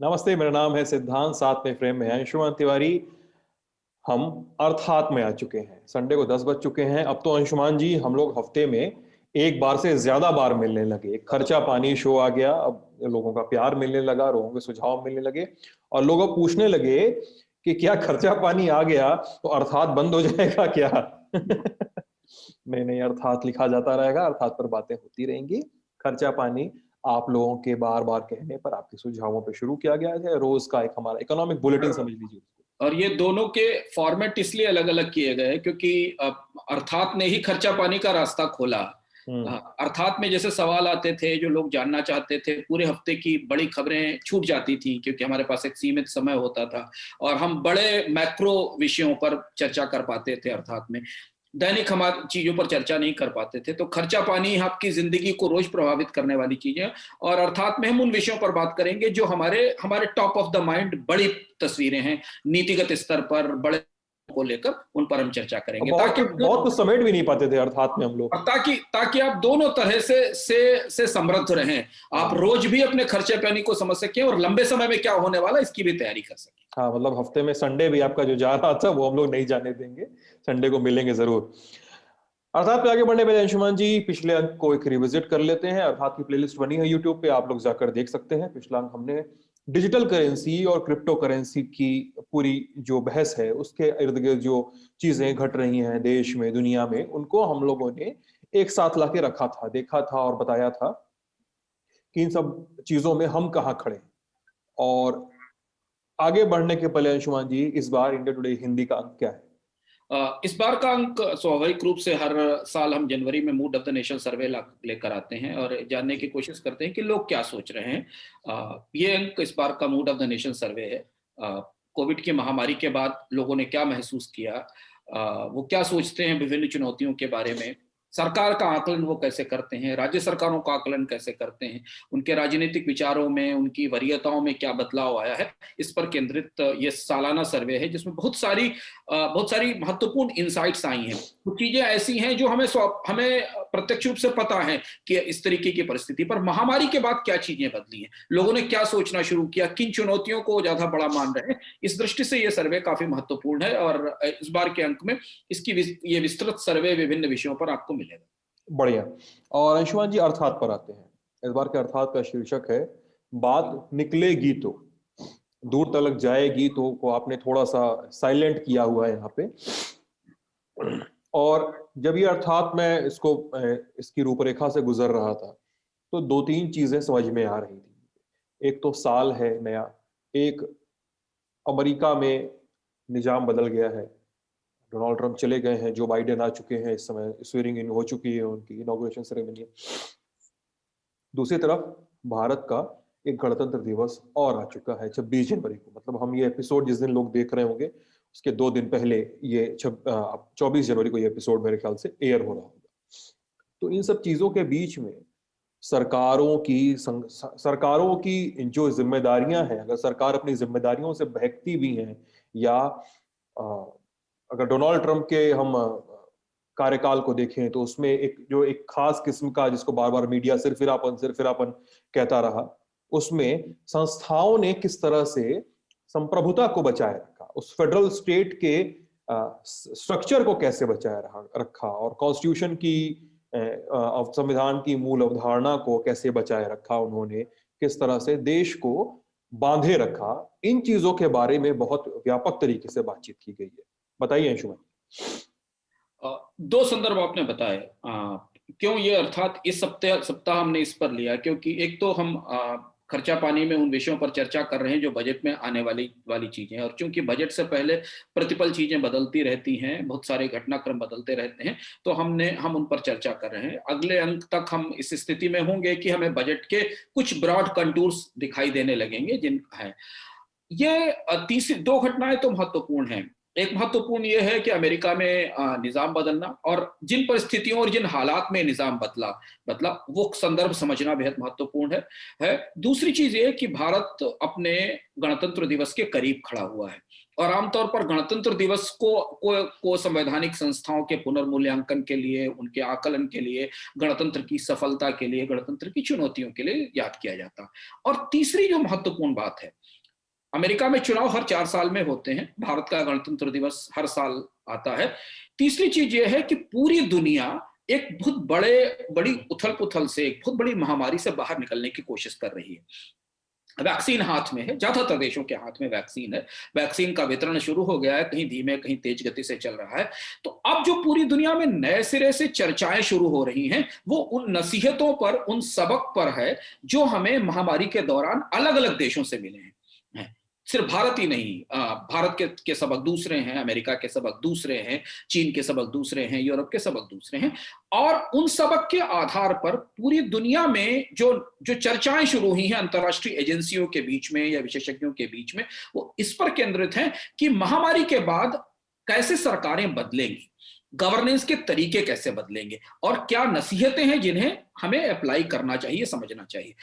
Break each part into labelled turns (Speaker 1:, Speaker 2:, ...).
Speaker 1: नमस्ते, मेरा नाम है सिद्धांत, साथ में फ्रेम में है अंशुमान तिवारी। हम अर्थात में आ चुके हैं। संडे को 10 बज चुके हैं। अब तो अंशुमान जी हम लोग हफ्ते में एक बार से ज्यादा बार मिलने लगे। एक खर्चा पानी शो आ गया, अब लोगों का प्यार मिलने लगा, लोगों के सुझाव मिलने लगे और लोग अब पूछने लगे कि क्या खर्चा पानी आ गया तो अर्थात बंद हो जाएगा क्या? नहीं नहीं, अर्थात लिखा जाता रहेगा, अर्थात पर बातें होती रहेंगी। खर्चा पानी आप लोगों के बार बार कहने पर, आपके सुझावों पे शुरू किया गया है। रोज का एक हमारा इकोनॉमिक बुलेटिन समझ लीजिए उसको।
Speaker 2: और ये दोनों के फॉर्मेट इसलिए अलग अलग किए गए हैं क्योंकि अर्थात ने ही खर्चा पानी का रास्ता खोला। अर्थात में जैसे सवाल आते थे जो लोग जानना चाहते थे, पूरे हफ्ते की बड़ी खबरें छूट जाती थी क्योंकि हमारे पास एक सीमित समय होता था और हम बड़े मैक्रो विषयों पर चर्चा कर पाते थे। अर्थात में दैनिक हमारी चीजों पर चर्चा नहीं कर पाते थे। तो खर्चा पानी आपकी जिंदगी को रोज प्रभावित करने वाली चीजें, और अर्थात में हम उन विषयों पर बात करेंगे जो हमारे हमारे टॉप ऑफ द माइंड बड़ी तस्वीरें हैं, नीतिगत स्तर पर बड़े को लेकर उन पर हम चर्चा करेंगे
Speaker 1: बहुत बहुत कुछ समेट भी नहीं पाते थे अर्थात में हम लोग।
Speaker 2: ताकि ताकि आप दोनों तरह से समृद्ध रहें, आप रोज भी अपने खर्चे पानी को समझ सकें और लंबे समय में क्या होने वाला इसकी भी तैयारी कर सकें।
Speaker 1: हाँ, मतलब हफ्ते में संडे भी आपका जो जा रहा था वो हम लोग नहीं जाने देंगे। संडे को मिलेंगे जरूर। अर्थात पे आगे बढ़ने पहले अंशुमान जी पिछले अंक को एक रिविजिट कर लेते हैं। अर्थात की प्लेलिस्ट बनी है यूट्यूब पे, आप लोग जाकर देख सकते हैं। पिछला अंक हमने डिजिटल करेंसी और क्रिप्टो करेंसी की पूरी जो बहस है उसके इर्द गिर्द जो चीजें घट रही हैं देश में दुनिया में, उनको हम लोगों ने एक साथ लाके रखा था, देखा था और बताया था कि इन सब चीजों में हम कहाँ खड़े हैं। और आगे बढ़ने के पहले अंशुमान जी, इस बार इंडिया टुडे हिंदी का अंक क्या है?
Speaker 2: इस बार का अंक स्वाभाविक रूप से हर साल हम जनवरी में मूड ऑफ द नेशन सर्वे लेकर आते हैं और जानने की कोशिश करते हैं कि लोग क्या सोच रहे हैं। ये अंक इस बार का मूड ऑफ द नेशन सर्वे है। कोविड की महामारी के बाद लोगों ने क्या महसूस किया, वो क्या सोचते हैं विभिन्न चुनौतियों के बारे में, सरकार का आकलन वो कैसे करते हैं, राज्य सरकारों का आकलन कैसे करते हैं, उनके राजनीतिक विचारों में, उनकी वरीयताओं में क्या बदलाव आया है, इस पर केंद्रित ये सालाना सर्वे है जिसमें बहुत सारी महत्वपूर्ण इंसाइट्स आई हैं। कुछ चीजें ऐसी हैं जो हमें प्रत्यक्ष रूप से पता है कि इस तरीके की परिस्थिति पर महामारी के बाद क्या चीजें बदली हैं, लोगों ने क्या सोचना शुरू किया, किन चुनौतियों को ज्यादा बड़ा मान रहे हैं। इस दृष्टि से यह सर्वे काफी महत्वपूर्ण है और इस बार के अंक में ये विस्तृत सर्वे विभिन्न विषयों पर आपको मिलेगा।
Speaker 1: बढ़िया। और अंशुमान जी अर्थात पर आते हैं। इस बार के अर्थात का शीर्षक है बात निकलेगी तो दूर तलक जाएगी तो, को आपने थोड़ा सा साइलेंट किया हुआ है यहाँ पे। और जब ये अर्थात मैं इसकी रूपरेखा से गुजर रहा था तो दो तीन चीजें समझ में आ रही थी। एक तो साल है नया, एक अमेरिका में निजाम बदल गया है, डोनाल्ड ट्रंप चले गए हैं, जो बाइडेन आ चुके हैं, इस समय स्वेरिंग इन हो चुकी है, उनकी इनॉग्रेशन सेरेमनी है। दूसरी तरफ भारत का एक गणतंत्र दिवस और आ चुका है 26 जनवरी को। मतलब हम ये एपिसोड जिस दिन लोग देख रहे होंगे उसके 2 दिन पहले ये 24 जनवरी को ये एपिसोड मेरे ख्याल से एयर हो रहा होगा। तो इन सब चीजों के बीच में सरकारों की जो जिम्मेदारियां हैं, अगर सरकार अपनी जिम्मेदारियों से बहकती भी हैं, या अगर डोनाल्ड ट्रंप के हम कार्यकाल को देखें तो उसमें एक खास किस्म का, जिसको बार बार मीडिया सिरफिरापन कहता रहा, उसमें संस्थाओं ने किस तरह से संप्रभुता को बचाए रखा, उस फेडरल स्टेट के स्ट्रक्चर को कैसे बचाए रखा, और कॉन्स्टिट्यूशन की संविधान की मूल अवधारणा को कैसे बचाए रखा उन्होंने, किस तरह से देश को बांधे रखा। इन चीजों के बारे में बहुत व्यापक तरीके से बातचीत की गई है। बताइए अंशुमान।
Speaker 2: दो संदर्भ आपने बताए। क्यों ये अर्थात इस सप्ताह हमने इस पर लिया, क्योंकि एक तो हम खर्चा पानी में उन विषयों पर चर्चा कर रहे हैं जो बजट में आने वाली चीजें, और चूंकि बजट से पहले प्रतिपल चीजें बदलती रहती हैं, बहुत सारे घटनाक्रम बदलते रहते हैं, तो हम उन पर चर्चा कर रहे हैं। अगले अंक तक हम इस स्थिति में होंगे कि हमें बजट के कुछ ब्रॉड कंटूर्स दिखाई देने लगेंगे जिन है। ये तीसरी दो घटनाएं तो महत्वपूर्ण हैं। एक महत्वपूर्ण यह है कि अमेरिका में निजाम बदलना, और जिन परिस्थितियों और जिन हालात में निजाम बदला वो संदर्भ समझना बेहद महत्वपूर्ण है। दूसरी चीज ये कि भारत अपने गणतंत्र दिवस के करीब खड़ा हुआ है, और आमतौर पर गणतंत्र दिवस को संवैधानिक संस्थाओं के पुनर्मूल्यांकन के लिए, उनके आकलन के लिए, गणतंत्र की सफलता के लिए, गणतंत्र की चुनौतियों के लिए याद किया जाता। और तीसरी जो महत्वपूर्ण बात है अमेरिका में चुनाव हर 4 साल में होते हैं, भारत का गणतंत्र दिवस हर साल आता है। तीसरी चीज यह है कि पूरी दुनिया एक बहुत बड़ी उथल पुथल से, एक बहुत बड़ी महामारी से बाहर निकलने की कोशिश कर रही है। वैक्सीन हाथ में है, ज्यादातर देशों के हाथ में वैक्सीन है, वैक्सीन का वितरण शुरू हो गया है, कहीं धीमे कहीं तेज गति से चल रहा है। तो अब जो पूरी दुनिया में नए सिरे से चर्चाएं शुरू हो रही हैं, वो उन नसीहतों पर, उन सबक पर है जो हमें महामारी के दौरान अलग अलग देशों से मिले हैं। सिर्फ भारत ही नहीं, भारत के सबक दूसरे हैं, अमेरिका के सबक दूसरे हैं, चीन के सबक दूसरे हैं, यूरोप के सबक दूसरे हैं। और उन सबक के आधार पर पूरी दुनिया में जो जो चर्चाएं शुरू हुई हैं अंतर्राष्ट्रीय एजेंसियों के बीच में या विशेषज्ञों के बीच में, वो इस पर केंद्रित हैं कि महामारी के बाद कैसे सरकारें बदलेंगी, गवर्नेंस के तरीके कैसे बदलेंगे, और क्या नसीहतें हैं जिन्हें हमें अप्लाई करना चाहिए, समझना चाहिए।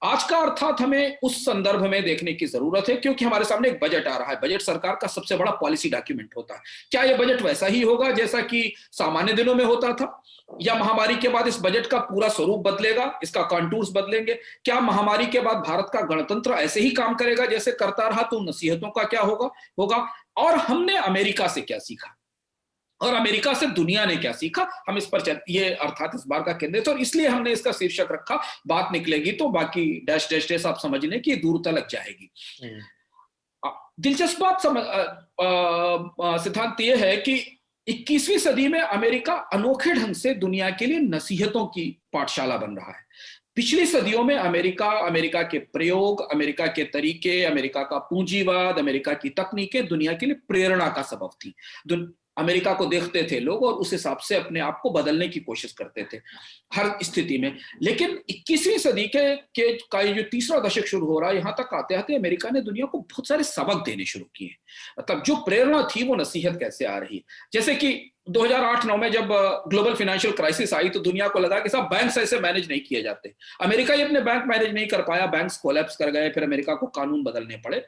Speaker 2: आज का अर्थात हमें उस संदर्भ में देखने की जरूरत है, क्योंकि हमारे सामने एक बजट आ रहा है। बजट सरकार का सबसे बड़ा पॉलिसी डॉक्यूमेंट होता है। क्या यह बजट वैसा ही होगा जैसा कि सामान्य दिनों में होता था, या महामारी के बाद इस बजट का पूरा स्वरूप बदलेगा, इसका कॉन्टूर्स बदलेंगे? क्या महामारी के बाद भारत का गणतंत्र ऐसे ही काम करेगा जैसे करता रहा? तो नसीहतों का क्या होगा। और हमने अमेरिका से क्या सीखा, और अमेरिका से दुनिया ने क्या सीखा, हम इस पर ये अर्थात इस बार का केंद्र, और इसलिए हमने इसका शीर्षक रखा बात निकलेगी तो बाकी डैश डैश डैश आप समझ लें कि दूर तक जाएगी। दिलचस्प बात सिद्धांत ये है कि 21वीं सदी में अमेरिका अनोखे ढंग से दुनिया के लिए नसीहतों की पाठशाला बन रहा है। पिछली सदियों में अमेरिका के प्रयोग, अमेरिका के तरीके, अमेरिका का पूंजीवाद, अमेरिका की तकनीकें दुनिया के लिए प्रेरणा का सबब थी। अमेरिका को देखते थे लोग और उस हिसाब से अपने आप को बदलने की कोशिश करते थे हर स्थिति में। लेकिन 21वीं सदी का ये जो तीसरा दशक शुरू हो रहा है, यहां तक आते आते अमेरिका ने दुनिया को बहुत सारे सबक देने शुरू किए। मतलब जो प्रेरणा थी वो नसीहत कैसे आ रही है। जैसे कि 2008-9 में जब ग्लोबल फाइनेंशियल क्राइसिस आई तो दुनिया को लगा कि साहब बैंक्स ऐसे मैनेज नहीं किए जाते। अमेरिका ही अपने बैंक मैनेज नहीं कर पाया, बैंक्स कोलैप्स कर गए, फिर अमेरिका को कानून बदलने पड़े।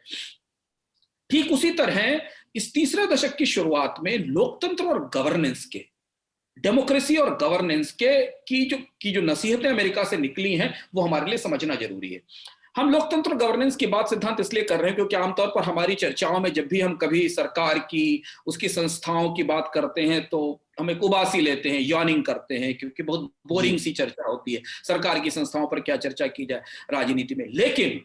Speaker 2: ठीक उसी तरह इस तीसरे दशक की शुरुआत में लोकतंत्र और गवर्नेंस के, डेमोक्रेसी और गवर्नेंस की जो नसीहतें अमेरिका से निकली हैं वो हमारे लिए समझना जरूरी है। हम लोकतंत्र गवर्नेंस की बात सिद्धांत इसलिए कर रहे हैं क्योंकि आमतौर पर हमारी चर्चाओं में जब भी हम कभी सरकार की, उसकी संस्थाओं की बात करते हैं तो हम एक उबासी लेते हैं, यॉर्निंग करते हैं, क्योंकि बहुत बोरिंग सी चर्चा होती है। सरकार की संस्थाओं पर क्या चर्चा की जाए राजनीति में। लेकिन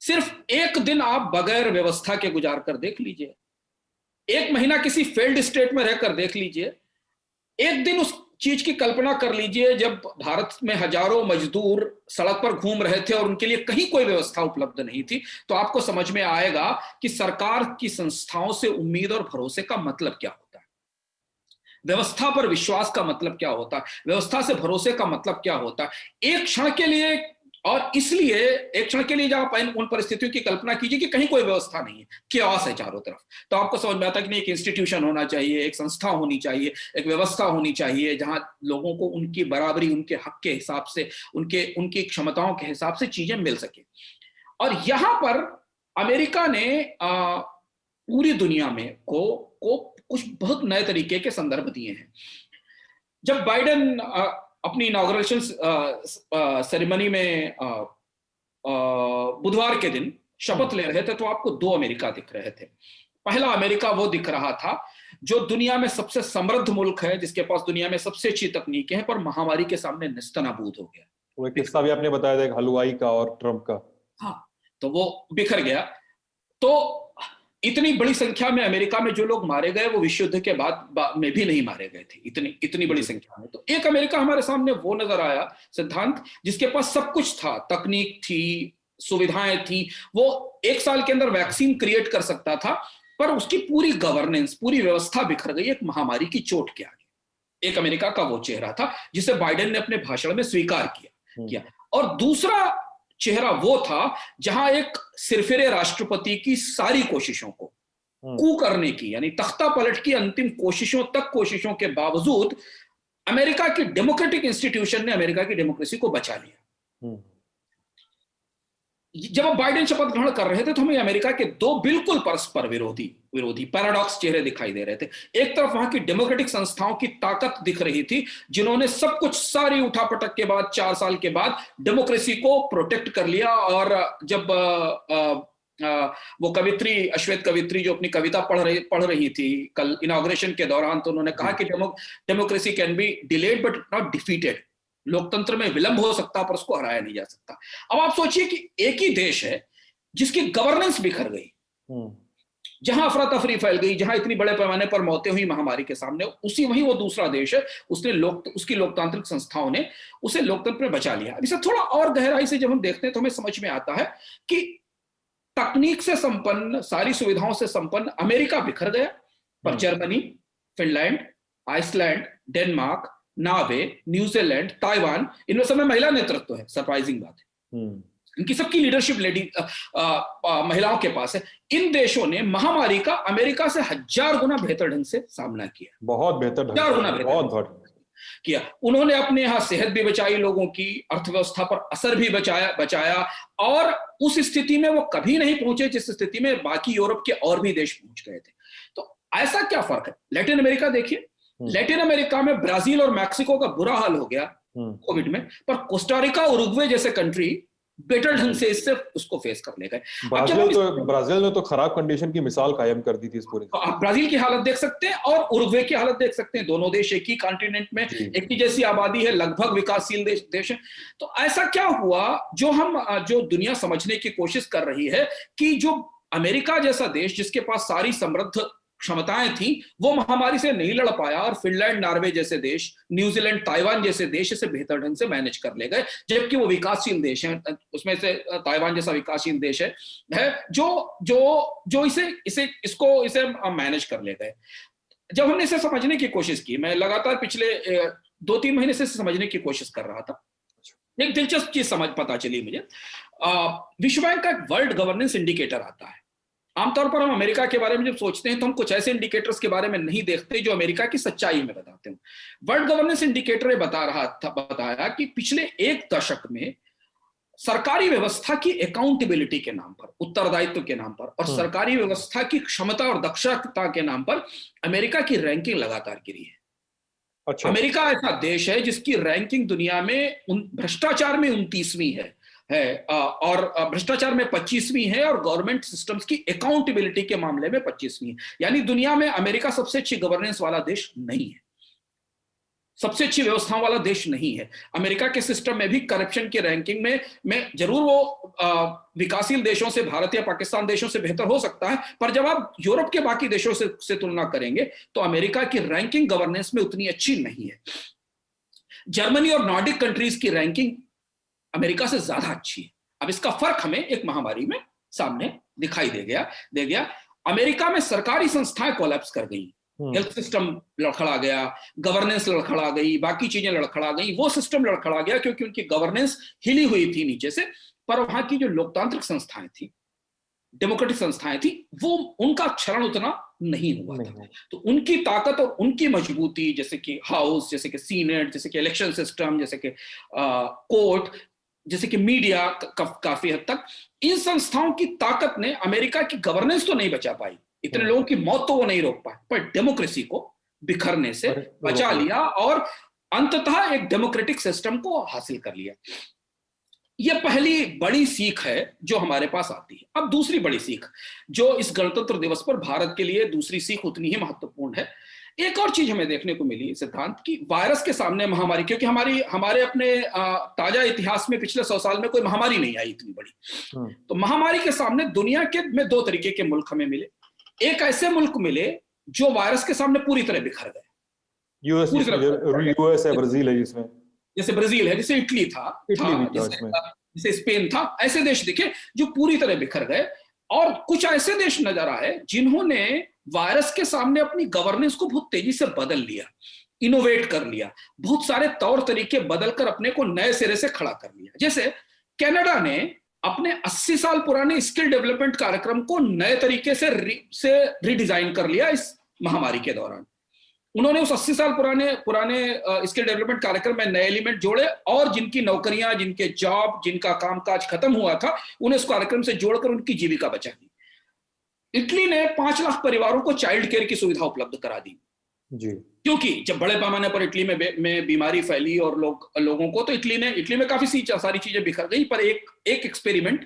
Speaker 2: सिर्फ एक दिन आप बगैर व्यवस्था के गुजार कर देख लीजिए, एक महीना किसी फेल्ड स्टेट में रहकर देख लीजिए, एक दिन उस चीज की कल्पना कर लीजिए जब भारत में हजारों मजदूर सड़क पर घूम रहे थे और उनके लिए कहीं कोई व्यवस्था उपलब्ध नहीं थी, तो आपको समझ में आएगा कि सरकार की संस्थाओं से उम्मीद और भरोसे का मतलब क्या होता है, व्यवस्था पर विश्वास का मतलब क्या होता है, व्यवस्था से भरोसे का मतलब क्या होता है। एक क्षण के लिए, और इसलिए एक क्षण के लिए जब आप उन परिस्थितियों की कल्पना कीजिए कि कहीं कोई व्यवस्था नहीं है, केओस है चारों तरफ, तो आपको समझ में आता है कि नहीं, एक इंस्टीट्यूशन होना चाहिए, एक संस्था होनी चाहिए, एक व्यवस्था होनी चाहिए जहां लोगों को उनकी बराबरी, उनके हक के हिसाब से, उनकी क्षमताओं के हिसाब से चीजें मिल सके। और यहां पर अमेरिका ने पूरी दुनिया में को कुछ बहुत नए तरीके के संदर्भ दिए हैं। जब बाइडेन अपनी इनॉग्रेशन सेरेमनी में बुधवार के दिन शपथ ले रहे थे तो आपको दो अमेरिका दिख रहे थे। पहला अमेरिका वो दिख रहा था जो दुनिया में सबसे समृद्ध मुल्क है, जिसके पास दुनिया में सबसे अच्छी तकनीकें हैं, पर महामारी के सामने निस्तनाबूद हो गया।
Speaker 1: वो एक किस्सा भी आपने बताया था हलवाई का और ट्रंप का।
Speaker 2: हाँ, तो वो बिखर गया। तो इतनी बड़ी संख्या में अमेरिका में जो लोग मारे गए वो विश्व युद्ध के बाद में भी नहीं मारे गए थे, इतनी बड़ी संख्या में। तो एक अमेरिका हमारे सामने वो नजर आया सिद्धांत, जिसके पास सब कुछ था, तकनीक थी, सुविधाएं थी, वो एक साल के अंदर वैक्सीन क्रिएट कर सकता था, पर उसकी पूरी गवर्नेंस, पूरी व्यवस्था बिखर गई एक महामारी की चोट के आगे। एक अमेरिका का वो चेहरा था जिसे बाइडेन ने अपने भाषण में स्वीकार किया। और दूसरा चेहरा वो था जहां एक सिरफिरे राष्ट्रपति की सारी कोशिशों को कू करने की, यानी तख्ता पलट की अंतिम कोशिशों के बावजूद अमेरिका की डेमोक्रेटिक इंस्टीट्यूशन ने अमेरिका की डेमोक्रेसी को बचा लिया। जब अब बाइडेन शपथ ग्रहण कर रहे थे तो हमें अमेरिका के दो बिल्कुल परस्पर विरोधी पैराडॉक्स चेहरे दिखाई दे रहे थे। एक तरफ वहां की डेमोक्रेटिक संस्थाओं की ताकत दिख रही थी, जिन्होंने सब कुछ, सारी उठापटक के बाद 4 साल के बाद डेमोक्रेसी को प्रोटेक्ट कर लिया, और जब वो कवित्री, अश्वेत कवित्री जो अपनी कविता पढ़ रही थी कल इनॉग्रेशन के दौरान, तो उन्होंने कहा कि democracy can be delayed but not defeated. लोकतंत्र में विलंब हो सकता पर उसको हराया नहीं जा सकता। अब आप सोचिए कि एक ही देश है जिसकी गवर्नेंस बिखर गई, जहां अफरा तफरी फैल गई, जहां इतनी बड़े पैमाने पर मौतें हुई महामारी के सामने, वहीं वो दूसरा देश है, उसकी लोकतांत्रिक संस्थाओं ने उसे लोकतंत्र में बचा लिया। इसे थोड़ा और गहराई से जब हम देखते हैं तो हमें समझ में आता है कि तकनीक से संपन्न, सारी सुविधाओं से संपन्न अमेरिका बिखर गया, पर Germany, Finland, Iceland, Denmark, Norway, New Zealand, Taiwan, इनमें सब में महिला नेतृत्व है। सरप्राइजिंग बात है, इनकी सबकी लीडरशिप महिलाओं के पास है। इन देशों ने महामारी का अमेरिका से 1000 गुना बेहतर ढंग से सामना किया,
Speaker 1: बहुत बेहतर,
Speaker 2: 1000 गुना बेहतर किया। उन्होंने अपने यहाँ सेहत भी बचाई, लोगों की अर्थव्यवस्था पर असर भी बचाया, और उस स्थिति में वो कभी नहीं पहुंचे जिस स्थिति में बाकी यूरोप के और भी देश पहुंच गए थे। तो ऐसा क्या फर्क है? लैटिन अमेरिका देखिए, लैटिन अमेरिका में ब्राजील और मैक्सिको का बुरा हाल हो गया कोविड में, पर कोस्टारिका और उरुग्वे जैसे कंट्री बेटर ढंग से इससे उसको फेस कर ले गए।
Speaker 1: ब्राजील ने तो खराब कंडीशन की मिसाल कायम कर दी थी इस पूरी।
Speaker 2: आप ब्राजील की हालत देख सकते हैं और उरुग्वे की हालत देख सकते हैं। दोनों देश एक ही कॉन्टिनेंट में, एक ही जैसी आबादी है, लगभग विकासशील देश है। तो ऐसा क्या हुआ जो दुनिया समझने की कोशिश कर रही है कि जो अमेरिका जैसा देश जिसके पास सारी समृद्ध क्षमताएं थी, वो महामारी से नहीं लड़ पाया, और फिनलैंड, नॉर्वे जैसे देश, न्यूजीलैंड, ताइवान जैसे देश इसे बेहतर ढंग से मैनेज कर ले गए, जबकि वो विकासशील देश हैं। उसमें से ताइवान जैसा विकासशील देश है जो इसे मैनेज कर ले गए। जब हमने इसे समझने की कोशिश की, मैं लगातार पिछले 2-3 महीने से समझने की कोशिश कर रहा था, एक दिलचस्प चीज पता चली मुझे। विश्व बैंक का एक वर्ल्ड गवर्नेंस इंडिकेटर आता है। आमतौर पर हम अमेरिका के बारे में जब सोचते हैं तो हम कुछ ऐसे इंडिकेटर्स के बारे में नहीं देखते जो अमेरिका की सच्चाई में बताते हैं। वर्ल्ड गवर्नेंस इंडिकेटर बताया कि पिछले 1 दशक में सरकारी व्यवस्था की अकाउंटेबिलिटी के नाम पर, उत्तरदायित्व के नाम पर, और सरकारी व्यवस्था की क्षमता और दक्षता के नाम पर अमेरिका की रैंकिंग लगातार गिरी है। अच्छा। अमेरिका ऐसा देश है जिसकी रैंकिंग दुनिया में भ्रष्टाचार में 29वीं है, और भ्रष्टाचार में 25वीं है, और गवर्नमेंट सिस्टम्स की अकाउंटेबिलिटी के मामले में 25वीं है। यानी दुनिया में अमेरिका सबसे अच्छी गवर्नेंस वाला देश नहीं है, सबसे अच्छी व्यवस्थाओं वाला देश नहीं है। अमेरिका के सिस्टम में भी करप्शन की रैंकिंग में जरूर वो विकासशील देशों से, भारत या पाकिस्तान देशों से बेहतर हो सकता है, पर जब आप यूरोप के बाकी देशों से तुलना करेंगे तो अमेरिका की रैंकिंग गवर्नेंस में उतनी अच्छी नहीं है। जर्मनी और नॉर्डिक कंट्रीज की रैंकिंग अमेरिका से ज्यादा अच्छी है। अब इसका फर्क हमें एक महामारी में सामने दिखाई दे गया। अमेरिका में सरकारी संस्थाएं कोलैप्स कर गई, हेल्थ सिस्टम लड़खड़ा गया, गवर्नेंस लड़खड़ा गई, बाकी चीजें लड़खड़ा गई। वो सिस्टम लड़खड़ा गया क्योंकि उनकी गवर्नेंस हिली हुई थी नीचे से, पर वहां की जो लोकतांत्रिक संस्थाएं थी, डेमोक्रेटिक संस्थाएं थी, वो उनका क्षरण उतना नहीं हुआ था। तो उनकी ताकत और उनकी मजबूती, जैसे कि हाउस, जैसे कि सीनेट, जैसे कि इलेक्शन सिस्टम, जैसे कि कोर्ट, जैसे कि मीडिया, काफी हद तक इन संस्थाओं की ताकत ने अमेरिका की गवर्नेंस तो नहीं बचा पाई, इतने लोगों की मौत तो वो नहीं रोक पाए, पर डेमोक्रेसी को बिखरने से बचा लिया और अंततः एक डेमोक्रेटिक सिस्टम को हासिल कर लिया। यह पहली बड़ी सीख है जो हमारे पास आती है। अब दूसरी बड़ी सीख जो इस गणतंत्र दिवस पर भारत के लिए दूसरी सीख उतनी ही महत्वपूर्ण है। एक और चीज हमें देखने को मिली सिद्धांत की, वायरस के सामने महामारी, क्योंकि हमारे अपने ताजा इतिहास में पिछले 100 साल में कोई महामारी नहीं आई इतनी बड़ी। तो महामारी के सामने दुनिया के में 2 तरीके के मुल्क हमें मिले। एक ऐसे मुल्क मिले जो वायरस के सामने पूरी तरह बिखर गए, यूएस है, ब्राजील है, जिसमें जैसे ब्राजील है, जैसे इटली था, जैसे स्पेन था, ऐसे देश दिखे जो पूरी तरह बिखर गए। और कुछ ऐसे देश नजर आए जिन्होंने वायरस के सामने अपनी गवर्नेंस को बहुत तेजी से बदल लिया, इनोवेट कर लिया, बहुत सारे तौर तरीके बदलकर अपने को नए सिरे से खड़ा कर लिया। जैसे कनाडा ने अपने 80 साल पुराने स्किल डेवलपमेंट कार्यक्रम को नए तरीके से रीडिजाइन कर लिया इस महामारी के दौरान। उन्होंने उस 80 साल पुराने स्किल डेवलपमेंट कार्यक्रम में नए एलिमेंट जोड़े और जिनकी नौकरियां, जिनके जॉब, जिनका कामकाज खत्म हुआ था, उन्हें इस कार्यक्रम से जोड़कर उनकी जीविका बचा दी। इटली ने 5 लाख परिवारों को चाइल्ड केयर की सुविधा उपलब्ध करा दी।
Speaker 1: जी।
Speaker 2: क्योंकि जब बड़े पैमाने पर इटली में बीमारी फैली और लोगों को, तो इटली में काफी सारी चीजें बिखर गई, पर एक एक्सपेरिमेंट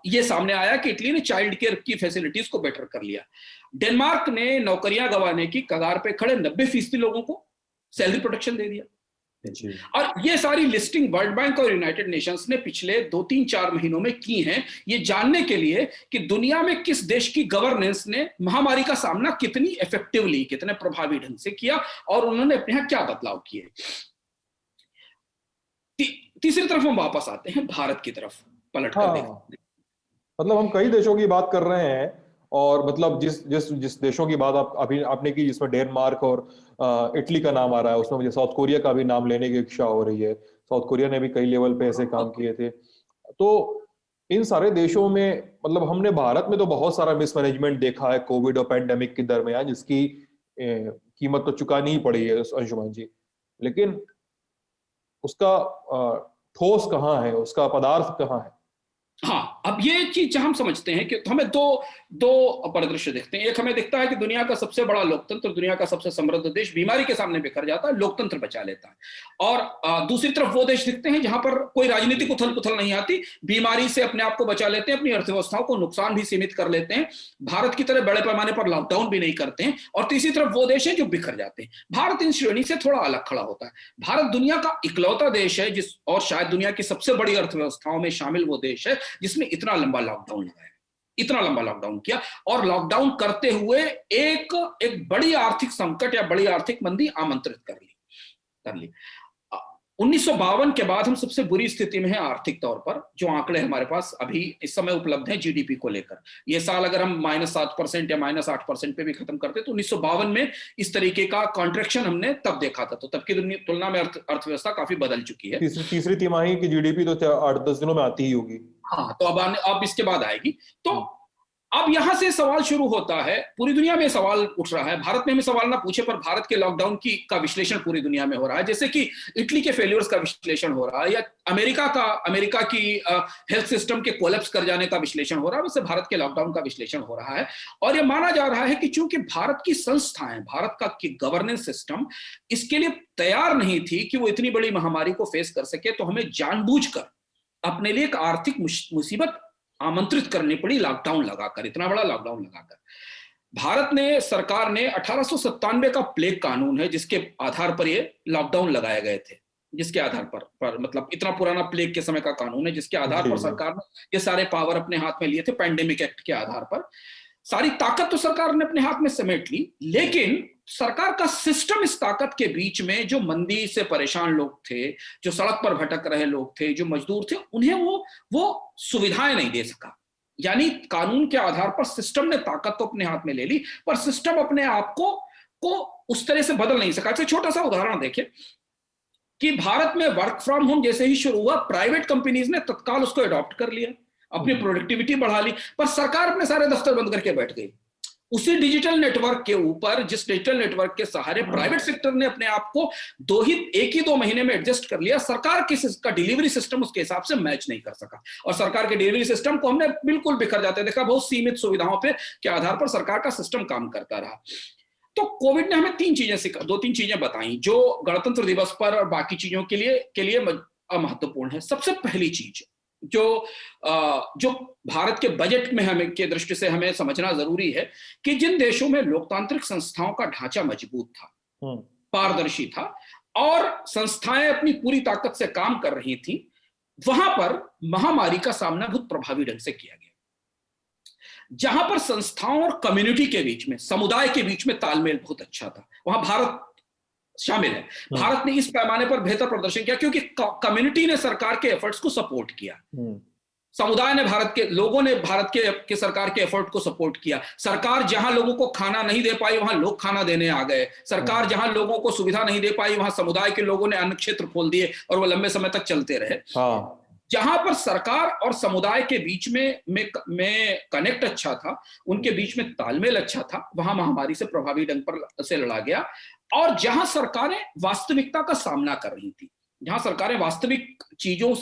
Speaker 2: ये सामने आया कि इटली ने चाइल्ड केयर की फैसिलिटीज को बेटर कर लिया। डेनमार्क ने नौकरियां गंवाने की कगार पे खड़े 90% लोगों को सैलरी प्रोटेक्शन दे दिया।
Speaker 1: जी।
Speaker 2: और ये सारी लिस्टिंग वर्ल्ड बैंक और यूनाइटेड नेशंस ने पिछले 2-3-4 महीनों में की हैं, ये जानने के लिए कि दुनिया में किस देश की गवर्नेंस ने महामारी का सामना कितनी इफेक्टिवली, कितने प्रभावी ढंग से किया और उन्होंने अपने यहां क्या बदलाव किए। तीसरी तरफ हम वापस आते हैं, भारत की तरफ पलट कर देखते हैं।
Speaker 1: मतलब हम कई देशों की बात कर रहे हैं, और मतलब जिस देशों की बात अभी आपने की, जिसमें डेनमार्क और इटली का नाम आ रहा है, उसमें मुझे साउथ कोरिया का भी नाम लेने की इच्छा हो रही है। साउथ कोरिया ने भी कई लेवल पे ऐसे काम किए थे। तो इन सारे देशों में, मतलब हमने भारत में तो बहुत सारा मिसमैनेजमेंट देखा है कोविड और पैंडेमिक के दरमियान, जिसकी कीमत तो चुकानी ही पड़ी है अंशुमान जी। लेकिन उसका ठोस कहाँ है, उसका पदार्थ कहाँ है?
Speaker 2: हाँ, अब ये चीज हम समझते हैं कि तो हमें दो परिदृश्य दिखते हैं। एक हमें दिखता है कि दुनिया का सबसे बड़ा लोकतंत्र, दुनिया का सबसे समृद्ध देश बीमारी के सामने बिखर जाता है, लोकतंत्र बचा लेता है। और दूसरी तरफ वो देश दिखते हैं जहां पर कोई राजनीतिक उथल पुथल नहीं आती, बीमारी से अपने आप को बचा लेते हैं, अपनी अर्थव्यवस्थाओं को नुकसान भी सीमित कर लेते हैं, भारत की तरह बड़े पैमाने पर लॉकडाउन भी नहीं करते हैं। और तीसरी तरफ वो देश है जो बिखर जाते हैं। भारत इन श्रेणी से थोड़ा अलग खड़ा होता है। भारत दुनिया का इकलौता देश है और शायद दुनिया की सबसे बड़ी अर्थव्यवस्थाओं में शामिल वो देश है जिसने इतना लंबा लॉकडाउन लगाया, इतना लंबा लॉकडाउन किया, और लॉकडाउन करते हुए एक बड़ी आर्थिक संकट या बड़ी आर्थिक मंदी आमंत्रित कर ली। 1952 के बाद हम सबसे बुरी स्थिति में हैं आर्थिक तौर पर। जो आंकड़े हमारे पास अभी इस समय उपलब्ध हैं जीडीपी को लेकर, ये साल अगर हम -7% या -8% पे भी खत्म करते तो 1952 में इस तरीके का कॉन्ट्रैक्शन हमने तब देखा था। तो तब की तुलना में अर्थव्यवस्था काफी बदल चुकी है।
Speaker 1: तीसरी तिमाही की जीडीपी तो 8-10 दिनों में आती ही होगी।
Speaker 2: हाँ, तो अब इसके बाद आएगी। तो अब यहां से सवाल शुरू होता है, पूरी दुनिया में सवाल उठ रहा है। भारत में हमें सवाल ना पूछे, पर भारत के लॉकडाउन का विश्लेषण पूरी दुनिया में हो रहा है। जैसे कि इटली के फेलियर्स का विश्लेषण हो रहा है, या अमेरिका की हेल्थ सिस्टम के कोलैप्स कर जाने का विश्लेषण हो रहा है, वैसे भारत के लॉकडाउन का विश्लेषण हो रहा है। और यह माना जा रहा है कि चूंकि भारत की संस्थाएं, भारत का गवर्नेंस सिस्टम इसके लिए तैयार नहीं थी कि वो इतनी बड़ी महामारी को फेस कर सके, तो हमें जानबूझकर अपने लिए एक आर्थिक मुसीबत आमंत्रित करनी पड़ी, लॉकडाउन लगाकर, इतना बड़ा लॉकडाउन लगाकर। सरकार ने 1897 का प्लेग कानून है जिसके आधार पर ये लॉकडाउन लगाए गए थे, जिसके आधार पर मतलब इतना पुराना प्लेग के समय का कानून है जिसके आधार पर सरकार ने ये सारे पावर अपने हाथ में लिए थे। पैंडेमिक एक्ट के आधार पर सारी ताकत तो सरकार ने अपने हाथ में समेट ली, लेकिन सरकार का सिस्टम इस ताकत के बीच में जो मंदी से परेशान लोग थे, जो सड़क पर भटक रहे लोग थे, जो मजदूर थे, उन्हें वो सुविधाएं नहीं दे सका। यानी कानून के आधार पर सिस्टम ने ताकत तो अपने हाथ में ले ली, पर सिस्टम अपने आप को उस तरह से बदल नहीं सका। छोटा सा उदाहरण देखें कि भारत में वर्क फ्रॉम होम जैसे ही शुरू हुआ, प्राइवेट कंपनीज ने तत्काल उसको अडॉप्ट कर लिया, अपनी प्रोडक्टिविटी बढ़ा ली, पर सरकार अपने सारे दफ्तर बंद करके बैठ गई। उसी डिजिटल नेटवर्क के ऊपर, जिस डिजिटल नेटवर्क के सहारे प्राइवेट सेक्टर ने अपने आप को 1 ही 2 महीने में एडजस्ट कर लिया, सरकार का डिलीवरी सिस्टम उसके हिसाब से मैच नहीं कर सका। और सरकार के डिलीवरी सिस्टम को हमने बिल्कुल बिखर जाते देखा, बहुत सीमित सुविधाओं पे के आधार पर सरकार का सिस्टम काम करता रहा। तो कोविड ने हमें 2-3 चीजें बताई जो गणतंत्र दिवस पर और बाकी चीजों के लिए महत्वपूर्ण है। सबसे पहली चीज जो भारत के बजट में हमें के दृष्टि से हमें समझना जरूरी है कि जिन देशों में लोकतांत्रिक संस्थाओं का ढांचा मजबूत था, पारदर्शी था और संस्थाएं अपनी पूरी ताकत से काम कर रही थी, वहां पर महामारी का सामना बहुत प्रभावी ढंग से किया गया। जहां पर संस्थाओं और कम्युनिटी के बीच में, समुदाय के बीच में तालमेल बहुत अच्छा था, वहां भारत शामिल है। भारत ने इस पैमाने पर बेहतर प्रदर्शन किया क्योंकि कम्युनिटी ने सरकार के एफर्ट्स को सपोर्ट किया, समुदाय ने, भारत के लोगों ने भारत के सरकार के एफर्ट को सपोर्ट किया। सरकार जहां लोगों को खाना नहीं दे पाई, वहां लोग खाना देने आ गए। सरकार जहां लोगों को सुविधा नहीं दे पाई, वहां समुदाय के लोगों ने अन्न क्षेत्र खोल दिए और वो लंबे समय तक चलते रहे। जहां पर सरकार और समुदाय के बीच में कनेक्ट अच्छा था, उनके बीच में तालमेल अच्छा था, वहां महामारी से प्रभावी ढंग पर से लड़ा गया। और जहां सरकारें वास्तविकता का सामना कर रही थी, जहां सरकारें वास्तविक चीजों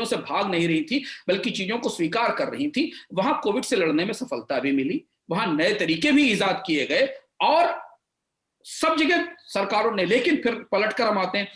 Speaker 2: से भाग नहीं रही थी बल्कि चीजों को स्वीकार कर रही थी, वहां कोविड से लड़ने में सफलता भी मिली, वहां नए तरीके भी इजाद किए गए और सब जगह सरकारों ने, लेकिन फिर पलटकर हम आते हैं,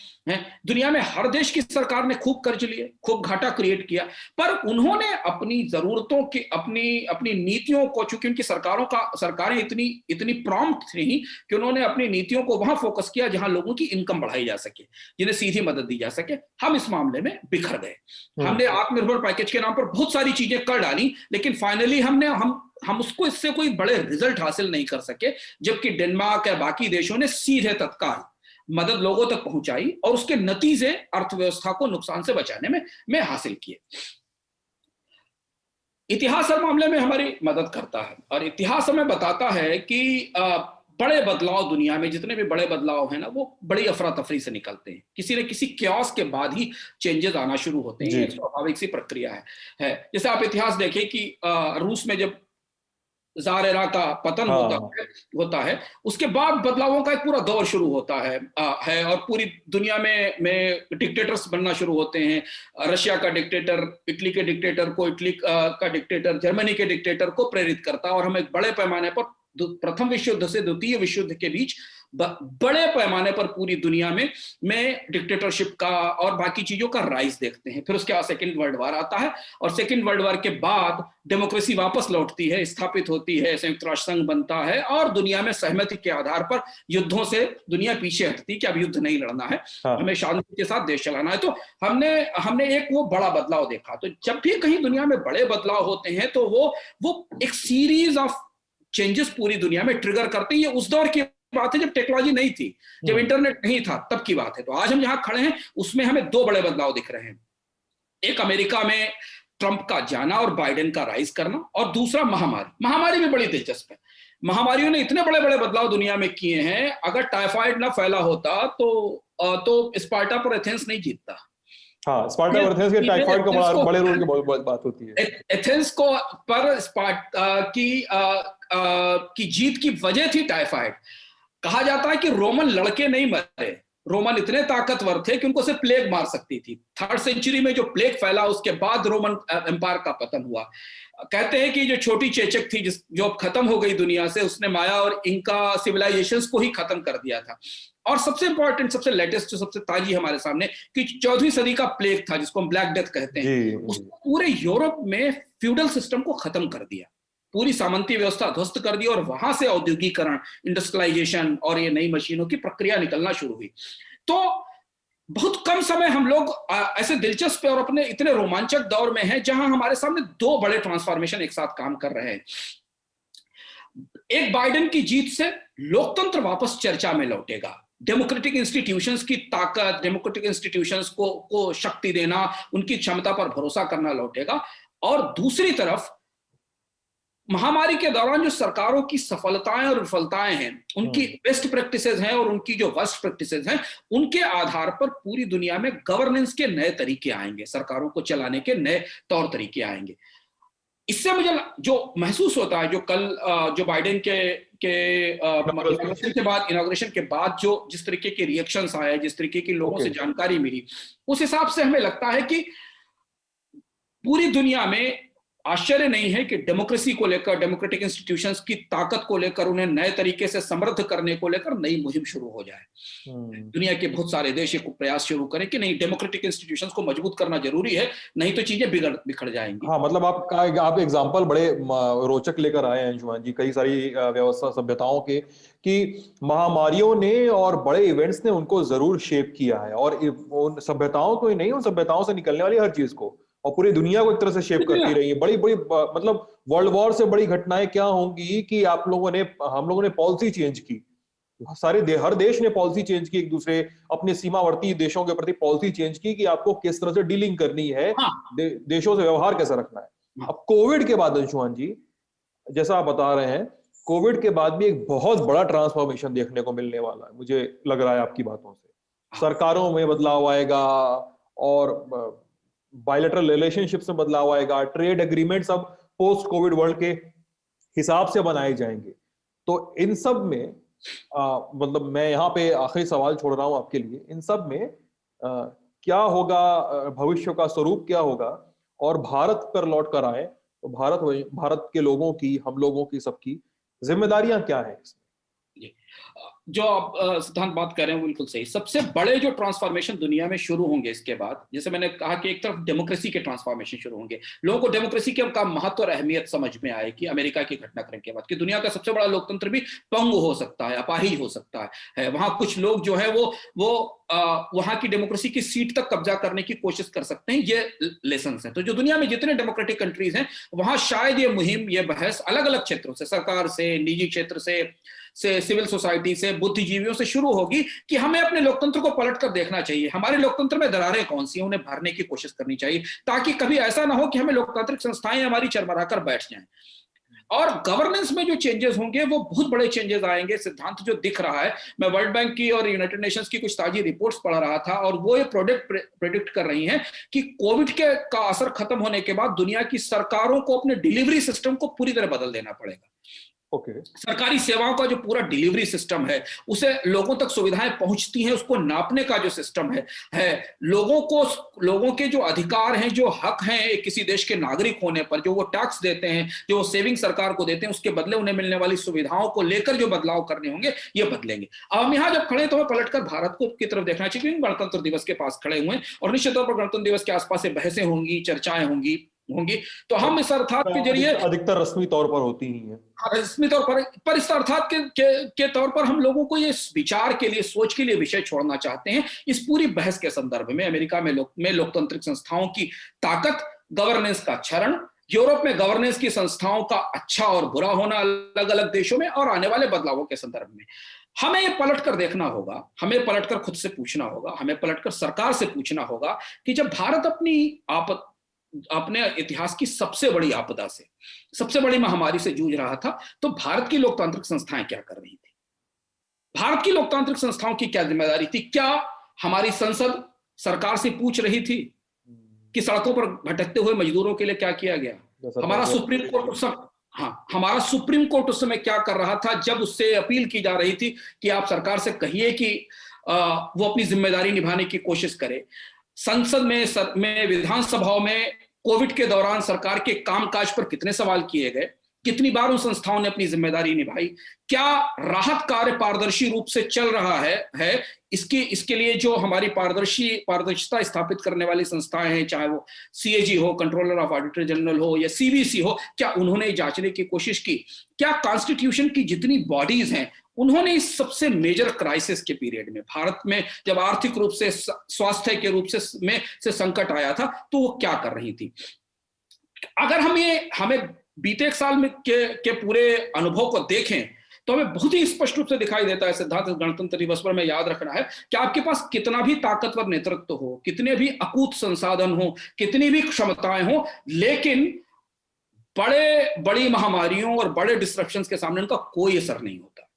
Speaker 2: दुनिया में हर देश की सरकार ने खूब कर्ज लिए, खूब घाटा क्रिएट किया, पर उन्होंने अपनी जरूरतों की, अपनी नीतियों को, चूंकि उनकी सरकारें इतनी प्रॉम्प्ट थी कि उन्होंने अपनी नीतियों को वहां फोकस किया जहां लोगों की इनकम बढ़ाई जा सके, जिन्हें सीधी मदद दी जा सके। हम इस मामले में बिखर गए। हमने आत्मनिर्भर पैकेज के नाम पर बहुत सारी चीजें कर डाली, लेकिन फाइनली हम उसको, इससे कोई बड़े रिजल्ट हासिल नहीं कर सके, जबकि डेनमार्क या बाकी देशों ने सीधे तत्काल मदद लोगों तक पहुंचाई और उसके नतीजे अर्थव्यवस्था को नुकसान से बचाने में हासिल किए। इतिहास हर मामले में हमारी मदद करता है, और इतिहास हमें बताता है कि बड़े बदलाव, दुनिया में जितने भी बड़े बदलाव हैं ना, वो बड़ी अफरा तफरी से निकलते हैं। किसी न किसी क्यास के बाद ही चेंजेस आना शुरू होते हैं। एक स्वाभाविक सी प्रक्रिया है। जैसे आप इतिहास देखें कि रूस में जब ज़ार इराक का पतन होता है, उसके बाद बदलावों का एक पूरा दौर शुरू होता है और पूरी दुनिया में डिक्टेटर्स बनना शुरू होते हैं। रशिया का डिक्टेटर इटली के डिक्टेटर को, इटली का डिक्टेटर जर्मनी के डिक्टेटर को प्रेरित करता है, और हम एक बड़े पैमाने पर प्रथम विश्व युद्ध से द्वितीय विश्व युद्ध के बीच बड़े पैमाने पर पूरी दुनिया में डिक्टेटरशिप का और बाकी चीजों का राइज देखते हैं। फिर उसके बाद सेकेंड वर्ल्ड वार आता है, और सेकेंड वर्ल्ड वार के बाद डेमोक्रेसी वापस लौटती है, स्थापित होती है, संयुक्त राष्ट्र संघ बनता है, और दुनिया में सहमति के आधार पर युद्धों से दुनिया पीछे हटती कि अब युद्ध नहीं लड़ना है, हमें शांति के साथ देश चलाना है। तो हमने एक वो बड़ा बदलाव देखा। तो जब भी कहीं दुनिया में बड़े बदलाव होते हैं तो वो एक सीरीज ऑफ चेंजेस पूरी दुनिया में ट्रिगर करते हैं। ये उस दौर की बात है जब टेक्नोलॉजी नहीं थी, जब इंटरनेट नहीं था, तब की बात है। तो आज हम जहां खड़े हैं उसमें हमें दो बड़े बदलाव दिख रहे हैं। एक अमेरिका में ट्रंप का जाना और बाइडेन का राइज करना, और दूसरा महामारी में बड़ी दिलचस्प है। महामारियों ने इतने बड़े बड़े बदलाव दुनिया में किए हैं। अगर टाइफाइड ना फैला होता तो स्पार्टा पर एथेंस नहीं जीतता।
Speaker 1: हाँ, स्पार्टा और एथेंस के टाइफाइड का बड़े रोल की बहुत बात होती है।
Speaker 2: एथेंस को पर स्पार्टा की जीत की वजह थी टाइफाइड। कहा जाता है कि रोमन लड़के नहीं मरे, रोमन इतने ताकतवर थे कि उनको सिर्फ प्लेग मार सकती थी। 3rd सेंचुरी में जो प्लेग फैला, उसके बाद रोमन एम्पायर का पतन हुआ। कहते हैं कि जो छोटी चेचक थी जो अब खत्म हो गई दुनिया से, उसने माया और इंका सिविलाइजेशंस को ही खत्म कर दिया था। और सबसे इंपॉर्टेंट, सबसे लेटेस्ट, जो सबसे ताजी हमारे सामने, कि 14वीं सदी का प्लेग था जिसको हम ब्लैक डेथ कहते हैं, उसने पूरे यूरोप में फ्यूडल सिस्टम को खत्म कर दिया, पूरी सामंती व्यवस्था ध्वस्त कर दी, और वहां से औद्योगिकरण, इंडस्ट्रियलाइजेशन और ये नई मशीनों की प्रक्रिया निकलना शुरू हुई। तो बहुत कम समय हम लोग ऐसे दिलचस्प और अपने इतने रोमांचक दौर में हैं जहां हमारे सामने दो बड़े ट्रांसफॉर्मेशन एक साथ काम कर रहे हैं। एक, बाइडेन की जीत से लोकतंत्र वापस चर्चा में लौटेगा, डेमोक्रेटिक इंस्टीट्यूशंस की ताकत, डेमोक्रेटिक इंस्टीट्यूशंस को शक्ति देना, उनकी क्षमता पर भरोसा करना लौटेगा। और दूसरी तरफ महामारी के दौरान जो सरकारों की सफलताएं और विफलताएं हैं, उनकी बेस्ट प्रैक्टिसेस हैं और उनकी जो वर्स्ट प्रैक्टिसेस हैं, उनके आधार पर पूरी दुनिया में गवर्नेंस के नए तरीके आएंगे, सरकारों को चलाने के नए तौर तरीके आएंगे। इससे मुझे जो महसूस होता है, जो कल जो बाइडेन के इनॉग्रेशन के बाद जो जिस तरीके के रिएक्शंस आए, जिस तरीके की लोगों से जानकारी मिली, उस हिसाब से हमें लगता है कि पूरी दुनिया में आश्चर्य नहीं है कि डेमोक्रेसी को लेकर, डेमोक्रेटिक इंस्टीट्यूशंस की ताकत को लेकर, उन्हें नए तरीके से समृद्ध करने को लेकर नई मुहिम शुरू हो जाए। दुनिया के बहुत सारे देश एक प्रयास शुरू करें कि नहीं, डेमोक्रेटिक इंस्टीट्यूशंस को मजबूत करना जरूरी है, नहीं तो चीजें बिखर जाएंगी।
Speaker 1: हाँ, मतलब आप एग्जांपल बड़े रोचक लेकर आए हैं अंशुमान जी, कई सारी व्यवस्था सभ्यताओं के, कि महामारियों ने और बड़े इवेंट्स ने उनको जरूर शेप किया है, और उन सभ्यताओं को ही नहीं, उन सभ्यताओं से निकलने वाली हर चीज को, और पूरी दुनिया को एक तरह से शेप करती रही है। बड़ी बड़ी मतलब वर्ल्ड वॉर से बड़ी घटनाएं क्या होंगी कि हम लोगों ने पॉलिसी चेंज की, हर देश ने पॉलिसी चेंज की, एक दूसरे अपने सीमावर्ती देशों के प्रति पॉलिसी चेंज की कि आपको किस तरह से डीलिंग करनी है, देशों से व्यवहार कैसा रखना है। अब कोविड के बाद अंशुमान जी, जैसा आप बता रहे हैं, कोविड के बाद भी एक बहुत बड़ा ट्रांसफॉर्मेशन देखने को मिलने वाला है, मुझे लग रहा है आपकी बातों से। सरकारों में बदलाव आएगा, और बायलैटरल रिलेशनशिप में बदलाव आएगा, ट्रेड एग्रीमेंट्स अब पोस्ट कोविड वर्ल्ड के हिसाब से बनाए जाएंगे। तो इन सब में मतलब मैं यहाँ पे आखिरी सवाल छोड़ रहा हूं आपके लिए, इन सब में क्या होगा, भविष्य का स्वरूप क्या होगा, और भारत पर लौट कर आए तो भारत के लोगों की, हम लोगों की, सबकी जिम्मेदारियां क्या है इसमें?
Speaker 2: जो आप सिद्धांत बात कर रहे हैं बिल्कुल सही। सबसे बड़े जो ट्रांसफॉर्मेशन दुनिया में शुरू होंगे इसके बाद, जैसे मैंने कहा कि एक तरफ डेमोक्रेसी के ट्रांसफॉर्मेशन शुरू होंगे, लोगों को डेमोक्रेसी का महत्व और अहमियत समझ में आए कि अमेरिका की घटनाक्रम के बाद कि दुनिया का सबसे बड़ा लोकतंत्र भी पंगु हो सकता है, अपाहिज हो सकता है। वहां कुछ लोग जो है वो वहां की डेमोक्रेसी की सीट तक कब्जा करने की कोशिश कर सकते हैं। ये लेसन है। तो जो दुनिया में जितने डेमोक्रेटिक कंट्रीज हैं वहां शायद ये मुहिम, ये बहस अलग अलग क्षेत्रों से, सरकार से, निजी क्षेत्र से सिविल सोसाइटी से, बुद्धिजीवियों से शुरू होगी कि हमें अपने लोकतंत्र को पलट कर देखना चाहिए, हमारे लोकतंत्र में दरारें कौन सी हैं, उन्हें भरने की कोशिश करनी चाहिए, ताकि कभी ऐसा ना हो कि हमें लोकतांत्रिक संस्थाएं हमारी चरमरा कर बैठ जाएं। और गवर्नेंस में जो चेंजेस होंगे वो बहुत बड़े चेंजेस आएंगे। सिद्धांत जो दिख रहा है, मैं वर्ल्ड बैंक की और यूनाइटेड नेशंस की कुछ ताजी रिपोर्ट्स पढ़ रहा था और वो ये प्रेडिक्ट कर रही हैं कि कोविड का असर खत्म होने के बाद दुनिया की सरकारों को अपने डिलीवरी सिस्टम को पूरी तरह बदल देना पड़ेगा। सरकारी सेवाओं का जो पूरा डिलीवरी सिस्टम है, उसे लोगों तक सुविधाएं पहुंचती हैं, उसको नापने का जो सिस्टम है लोगों के जो अधिकार हैं, जो हक हैं किसी देश के नागरिक होने पर, जो वो टैक्स देते हैं, जो वो सेविंग सरकार को देते हैं, उसके बदले उन्हें मिलने वाली सुविधाओं को लेकर जो बदलाव करने होंगे ये बदलेंगे। अब हम यहाँ जब खड़े तो हमें पलटकर भारत को की तरफ देखना चाहिए, क्योंकि गणतंत्र दिवस के पास खड़े हुए हैं और निश्चित तौर पर गणतंत्र दिवस के आसपास से बहसें होंगी, चर्चाएं होंगी। तो हम इस अर्थात के जरिए,
Speaker 1: अधिकतर रस्मी तौर पर होती ही है,
Speaker 2: रस्मी तौर पर इस अर्थात के तौर पर हम लोगों को ये विचार के लिए, सोच के लिए विषय छोड़ना चाहते हैं इस पूरी बहस के संदर्भ में। अमेरिका में लोकतांत्रिक संस्थाओं की ताकत, गवर्नेंस का क्षरण, यूरोप में गवर्नेंस की संस्थाओं का अच्छा और बुरा होना अलग अलग देशों में, और आने वाले बदलावों के संदर्भ में हमें ये पलट कर देखना होगा, हमें पलटकर खुद से पूछना होगा, हमें पलटकर सरकार से पूछना होगा कि जब भारत अपने इतिहास की सबसे बड़ी आपदा से, सबसे बड़ी महामारी से जूझ रहा था, तो भारत की लोकतांत्रिक संस्थाएं क्या कर रही थी? भारत की लोकतांत्रिक संस्थाओं की क्या जिम्मेदारी थी? क्या हमारी संसद सरकार से पूछ रही थी कि सड़कों पर भटकते हुए मजदूरों के लिए क्या किया गया? हमारा सुप्रीम कोर्ट उस समय क्या कर रहा था जब उससे अपील की जा रही थी कि आप सरकार से कहिए कि वो अपनी जिम्मेदारी निभाने की कोशिश करे? संसद में विधानसभाओं में कोविड के दौरान सरकार के कामकाज पर कितने सवाल किए गए? कितनी बार उन संस्थाओं ने अपनी जिम्मेदारी निभाई? क्या राहत कार्य पारदर्शी रूप से चल रहा है? इसके लिए जो हमारी पारदर्शिता स्थापित करने वाली संस्थाएं हैं, चाहे वो सीएजी हो, कंट्रोलर ऑफ ऑडिटर जनरल हो, या सीवीसी हो, क्या उन्होंने जांचने की कोशिश की? क्या कॉन्स्टिट्यूशन की जितनी बॉडीज हैं उन्होंने इस सबसे मेजर क्राइसिस के पीरियड में, भारत में जब आर्थिक रूप से, स्वास्थ्य के रूप से संकट आया था, तो वो क्या कर रही थी? अगर हमें बीते एक साल में के पूरे अनुभव को देखें तो हमें बहुत ही स्पष्ट रूप से दिखाई देता है सिद्धार्थ, गणतंत्र दिवस पर हमें याद रखना है कि आपके पास कितना भी ताकतवर नेतृत्व हो, कितने भी अकूत संसाधन हो, कितनी भी क्षमताएं हो, लेकिन बड़ी महामारियों और बड़े डिस्ट्रप्शंस के सामने उनका कोई असर नहीं होता।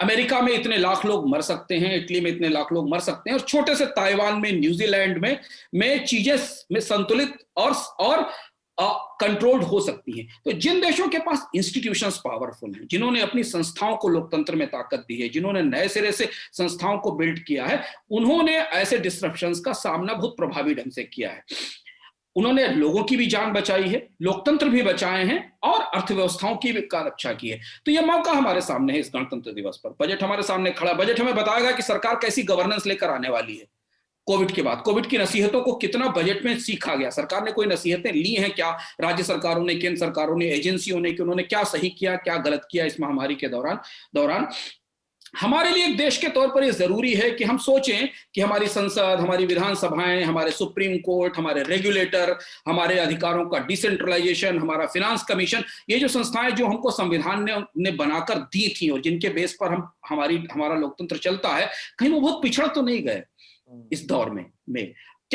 Speaker 2: अमेरिका में इतने लाख लोग मर सकते हैं, इटली में इतने लाख लोग मर सकते हैं, और छोटे से ताइवान में, न्यूजीलैंड में चीजें में संतुलित और कंट्रोल्ड हो सकती हैं। तो जिन देशों के पास इंस्टीट्यूशंस पावरफुल हैं, जिन्होंने अपनी संस्थाओं को लोकतंत्र में ताकत दी है, जिन्होंने नए सिरे से संस्थाओं को बिल्ड किया है, उन्होंने ऐसे डिस्ट्रप्शंस का सामना बहुत प्रभावी ढंग से किया है। उन्होंने लोगों की भी जान बचाई है, लोकतंत्र भी बचाए हैं, और अर्थव्यवस्थाओं की भी रक्षा की है। तो यह मौका हमारे सामने है इस गणतंत्र दिवस पर। बजट हमारे सामने खड़ा, बजट हमें बताएगा कि सरकार कैसी गवर्नेंस लेकर आने वाली है। कोविड के बाद कोविड की नसीहतों को कितना बजट में सीखा गया, सरकार ने कोई नसीहतें ली हैं क्या? राज्य सरकारों ने, केंद्र सरकारों ने, एजेंसियों ने, कि उन्होंने क्या सही किया, क्या गलत किया इस महामारी के दौरान। हमारे लिए एक देश के तौर पर यह जरूरी है कि हम सोचें कि हमारी संसद, हमारी विधानसभाएं, हमारे सुप्रीम कोर्ट, हमारे रेगुलेटर, हमारे अधिकारों का डिसेंट्रलाइजेशन, हमारा फिनांस कमीशन, ये जो संस्थाएं जो हमको संविधान ने बनाकर दी थी और जिनके बेस पर हमारा लोकतंत्र चलता है, कहीं वो बहुत पिछड़ तो नहीं गए इस दौर में?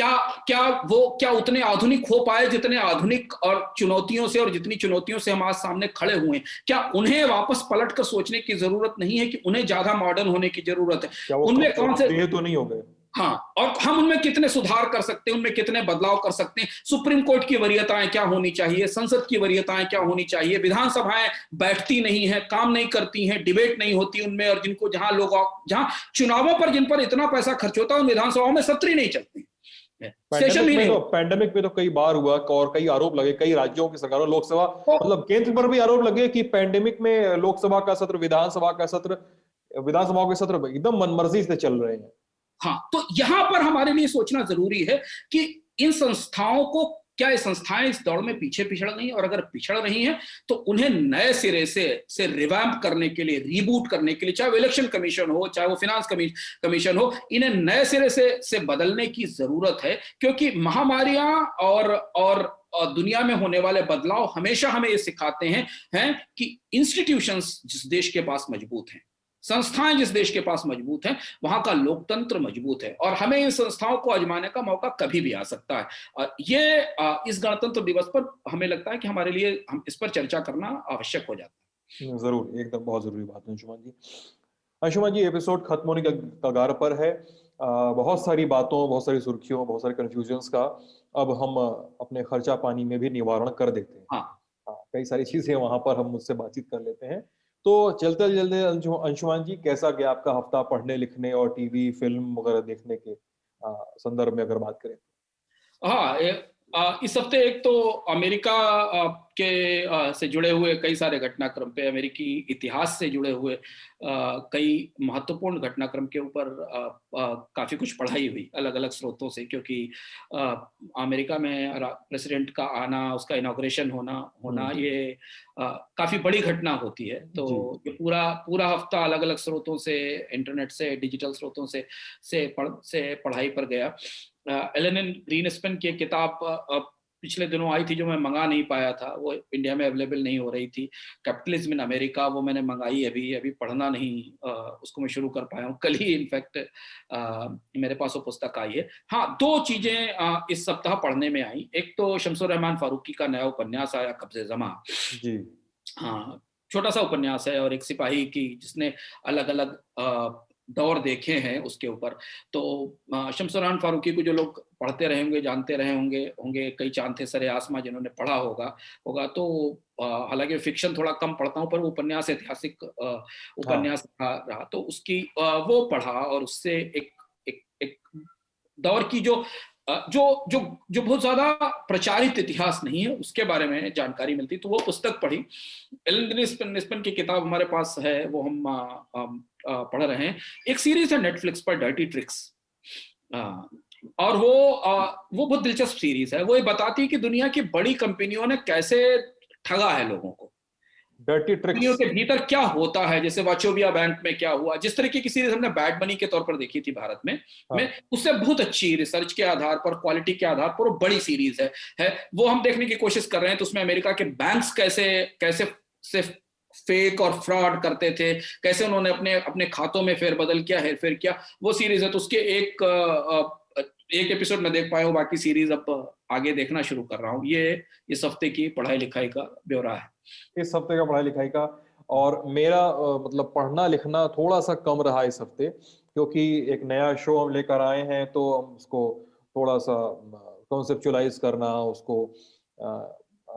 Speaker 2: क्या उतने आधुनिक हो पाए जितने आधुनिक और चुनौतियों से, और जितनी चुनौतियों से हम आज सामने खड़े हुए हैं? क्या उन्हें वापस पलट कर सोचने की जरूरत नहीं है कि उन्हें ज्यादा मॉडर्न होने की जरूरत है? उनमें कौन से
Speaker 1: तो नहीं हो गए?
Speaker 2: हाँ, और हम उनमें कितने सुधार कर सकते हैं, उनमें कितने बदलाव कर सकते हैं? सुप्रीम कोर्ट की वरीयताएं क्या होनी चाहिए? संसद की वरीयताएं क्या होनी चाहिए? विधानसभाएं बैठती नहीं है, काम नहीं करती हैं, डिबेट नहीं होती उनमें, और जहां चुनावों पर जिन पर इतना पैसा खर्च होता है, उन विधानसभाओं में सत्र ही नहीं चलते।
Speaker 1: पैंडेमिक में तो कई बार हुआ और कई आरोप लगे, कई राज्यों की सरकारों, लोकसभा मतलब केंद्र पर भी आरोप लगे कि पैंडेमिक में लोकसभा का सत्र, विधानसभा का सत्र विधानसभाओं के सत्र एकदम मनमर्जी से चल रहे हैं।
Speaker 2: हाँ, तो यहां पर हमारे लिए सोचना जरूरी है कि इन संस्थाओं को, क्या ये संस्थाएं इस दौड़ में पीछे पिछड़ रही हैं, और अगर पिछड़ रही हैं तो उन्हें नए सिरे से रिवैम्प करने के लिए, रीबूट करने के लिए, चाहे वो इलेक्शन कमीशन हो, चाहे वो फिनांस कमीशन हो, इन्हें नए सिरे से बदलने की जरूरत है। क्योंकि महामारियां और दुनिया में होने वाले बदलाव हमेशा हमें ये सिखाते हैं कि इंस्टीट्यूशंस जिस देश के पास मजबूत हैं, संस्थाएं जिस देश के पास मजबूत हैं, वहां का लोकतंत्र मजबूत है, और हमें इन संस्थाओं को आजमाने का मौका कभी भी आ सकता है। और ये इस गणतंत्र दिवस पर हमें लगता है कि हमारे लिए हम इस पर चर्चा करना आवश्यक हो जाता है।
Speaker 1: जरूर, एकदम बहुत जरूरी बात है अंशुमान जी। अंशुमान जी, एपिसोड खत्म होने के कगार पर है। बहुत सारी बातों, बहुत सारी सुर्खियों, बहुत सारे कंफ्यूजन्स का अब हम अपने खर्चा पानी में भी निवारण कर देते हैं।
Speaker 2: हाँ,
Speaker 1: कई सारी चीजें वहां पर हम मुझसे बातचीत कर लेते हैं। तो चलते चलते अंशुमान जी, कैसा गया आपका हफ्ता पढ़ने लिखने और टीवी फिल्म वगैरह देखने के संदर्भ में अगर बात करें?
Speaker 2: हाँ, इस हफ्ते एक तो अमेरिका के से जुड़े हुए कई सारे घटनाक्रम पे, अमेरिकी इतिहास से जुड़े हुए कई महत्वपूर्ण घटनाक्रम के ऊपर काफी कुछ पढ़ाई हुई अलग अलग स्रोतों से। क्योंकि अमेरिका में प्रेसिडेंट का आना, उसका इनॉग्रेशन होना ये काफी बड़ी घटना होती है। तो ये पूरा हफ्ता अलग अलग स्रोतों से, इंटरनेट से, डिजिटल स्रोतों से पढ़ाई पर गया। एलन ग्रीनस्पैन की किताब पिछले दिनों आई थी जो मैं मंगा नहीं पाया था, वो इंडिया में अवेलेबल नहीं हो रही थी, कैपिटलिज्म इन अमेरिका, वो मैंने मंगाई अभी पढ़ना नहीं, उसको मैं शुरू कर पाया हूँ। कल ही इनफैक्ट मेरे पास वो पुस्तक आई है। हाँ, दो चीजें इस सप्ताह पढ़ने में आई। एक तो शमसुर रहमान फारूकी का नया उपन्यास आया, कब्ज़े ज़मां जी। हाँ, छोटा सा उपन्यास है, और एक सिपाही की जिसने अलग अलग दौर देखे हैं उसके ऊपर। तो शमसुर रहमान फारूकी को जो लोग पढ़ते रहे होंगे, जानते रहे होंगे कई चांद थे सरे आसमां जिन्होंने पढ़ा होगा। तो हालांकि फिक्शन थोड़ा कम पढ़ता हूँ, पर वो उपन्यास ऐतिहासिक उपन्यास रहा। तो उसकी वो पढ़ा, और उससे एक दौर की जो बहुत ज्यादा प्रचारित इतिहास नहीं है उसके बारे में जानकारी मिलती, तो वो पुस्तक पढ़ी। एलन ग्रीनस्पैन की किताब हमारे पास है, वो हम पढ़ रहे हैं। एक सीरीज है नेटफ्लिक्स पर, डर्टी ट्रिक्स, और वो बहुत दिलचस्प सीरीज है। वो ये बताती है कि दुनिया की बड़ी कंपनियों ने कैसे ठगा है लोगों को,
Speaker 1: डर्टी ट्रिक्स
Speaker 2: कंपनियों के भीतर क्या होता है। जैसे वाचोविया बैंक में क्या हुआ, जिस तरीके की सीरीज हमने बैड मनी के तौर पर देखी थी भारत में, उससे बहुत अच्छी रिसर्च के आधार पर, क्वालिटी के आधार पर वो बड़ी सीरीज है वो हम देखने की कोशिश कर रहे हैं। तो उसमें अमेरिका के बैंक्स कैसे फेक और फ्रॉड करते थे, कैसे उन्होंने अपने खातों में फेरबदल किया, हेरफेर किया, वो सीरीज है। तो उसके एक एपिसोड में देख पाया हूँ, बाकी सीरीज अब आगे देखना शुरू कर रहा हूँ। ये इस हफ्ते की पढ़ाई लिखाई का ब्यौरा है।
Speaker 1: इस हफ्ते का पढ़ाई लिखाई का, और मेरा मतलब पढ़ना लिखना थोड़ा सा कम रहा इस हफ्ते, क्योंकि एक नया शो हम लेकर आए हैं, तो हम उसको थोड़ा सा कॉन्सेप्चुअलाइज करना,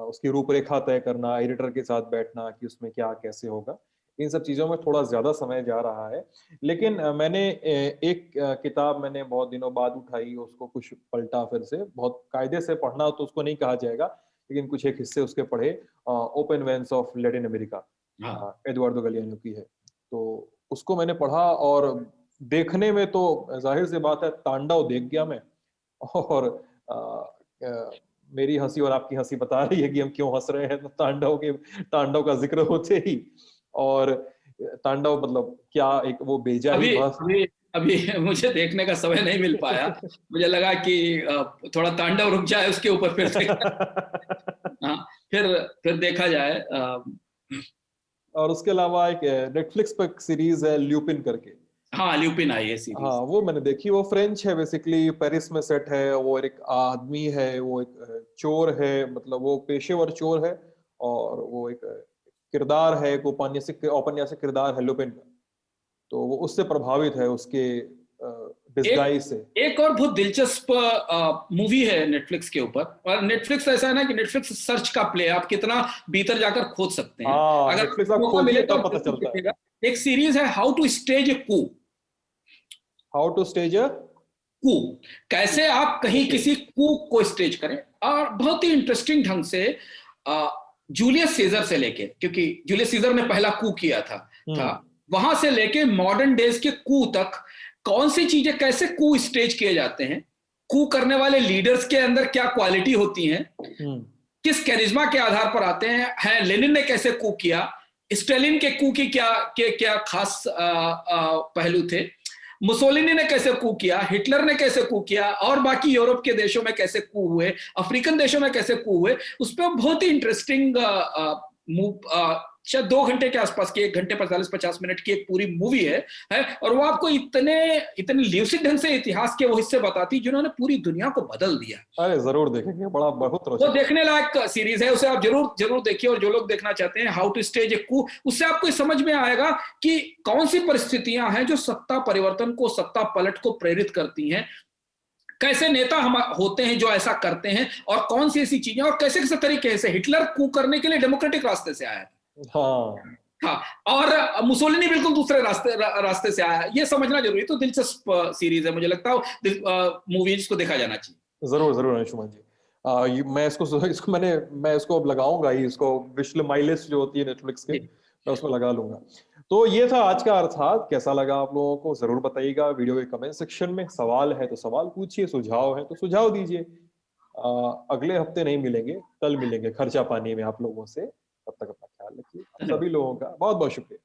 Speaker 1: उसकी रूपरेखा तय करना, एडिटर के साथ बैठना कि उसमें क्या कैसे होगा, इन सब चीजों में थोड़ा ज्यादा समय जा रहा है। लेकिन मैंने एक किताब मैंने बहुत दिनों बाद उठाई, उसको कुछ पलटा फिर से, बहुत कायदे से पढ़ना तो उसको नहीं कहा जाएगा, लेकिन कुछ एक हिस्से उसके पढ़े। Open Veins of Latin America, Eduardo Galeano की है। तो उसको मैंने पढ़ा, और देखने में तो जाहिर सी बात है तांडव देख गया मैं, और मेरी हंसी और आपकी हंसी बता रही है कि हम क्यों हंस रहे हैं। तो तांडव का जिक्र होते ही, और तांडव मतलब क्या एक वो बेजा ही
Speaker 2: अभी मुझे देखने का समय नहीं मिल पाया। मुझे लगा कि थोड़ा तांडव रुक जाए, उसके ऊपर फिर देखा जाए।
Speaker 1: और उसके अलावा एक नेटफ्लिक्स पर सीरीज है ल्यूपिन करके।
Speaker 2: हाँ, ल्यूपिन आई है सीरीज।
Speaker 1: हाँ, वो मैंने देखी। वो फ्रेंच है, बेसिकली पेरिस में सेट है। वो एक आदमी है, वो एक चोर है, मतलब वो पेशेवर चोर है, और वो एक किरदार है, एक औपन्यासिक किरदार है ल्यूपिन का। तो वो उससे प्रभावित है, उसके डिस्गाइज से।
Speaker 2: एक और बहुत दिलचस्प मूवी है नेटफ्लिक्स के ऊपर, और नेटफ्लिक्स ऐसा है ना कि नेटफ्लिक्स सर्च का प्ले, आप कितना भीतर जाकर खोज सकते हैं। अगर
Speaker 1: नेटफ्लिक्स आप खोजिए तब पता चलता है।
Speaker 2: एक सीरीज है how to stage a coup.
Speaker 1: How to stage a
Speaker 2: coup, कैसे आप कहीं किसी कू को स्टेज करें। और बहुत ही इंटरेस्टिंग ढंग से जूलियस सीजर से लेके, क्योंकि जूलियस सीजर ने पहला कू किया था वहां से लेके मॉडर्न डेज के कू तक कौन सी चीजें कैसे कू स्टेज किए जाते हैं, कू करने वाले लीडर्स के अंदर क्या क्वालिटी होती हैं, किस कैरिज्मा के आधार पर आते हैं लेनिन ने कैसे कू किया, स्टालिन के कू की क्या खास पहलू थे, मुसोलिनी ने कैसे कू किया, हिटलर ने कैसे कू किया, और बाकी यूरोप के देशों में कैसे कू हुए, अफ्रीकन देशों में कैसे कू हुए, उस पर बहुत ही इंटरेस्टिंग शायद 2 घंटे के आसपास की, 1 घंटे 45-50 मिनट की एक पूरी मूवी है, और वो आपको इतने ल्यूसिड ढंग से इतिहास के वो हिस्से बताती जिन्होंने पूरी दुनिया को बदल दिया।
Speaker 1: अरे जरूर देखेंगे, बड़ा बहुत
Speaker 2: वो देखने लायक सीरीज है, उसे आप जरूर देखिए। और जो लोग देखना चाहते हैं हाउ टू स्टेज ए कू, उससे आपको समझ में आएगा कि कौन सी परिस्थितियां हैं जो सत्ता परिवर्तन को, सत्ता पलट को प्रेरित करती हैं, कैसे नेता हम होते हैं जो ऐसा करते हैं, और कौन सी ऐसी चीजें, और कैसे कैसे तरीके से हिटलर कू करने के लिए डेमोक्रेटिक रास्ते से आया था, हाँ, और मुसोलिनी बिल्कुल दूसरे रास्ते से आया। ये समझना जरूरी है। तो दिलचस्प सीरीज है, मुझे लगता है मूवीज को देखा जाना चाहिए।
Speaker 1: जरूर जरूर अंशुमन जी, मैं इसको अब लगाऊंगा ही, इसको विश्व माई लिस्ट जो होती है नेटफ्लिक्स के, मैं उसमें लगा लूंगा। तो ये था आज का अर्थात। कैसा लगा आप लोगों को जरूर बताइएगा वीडियो के कमेंट सेक्शन में। सवाल है तो सवाल पूछिए, सुझाव है तो सुझाव दीजिए। अगले हफ्ते नहीं मिलेंगे, कल मिलेंगे खर्चा पानी में आप लोगों से। तब तक अपना ख्याल रखिए। सभी लोगों का बहुत बहुत शुक्रिया।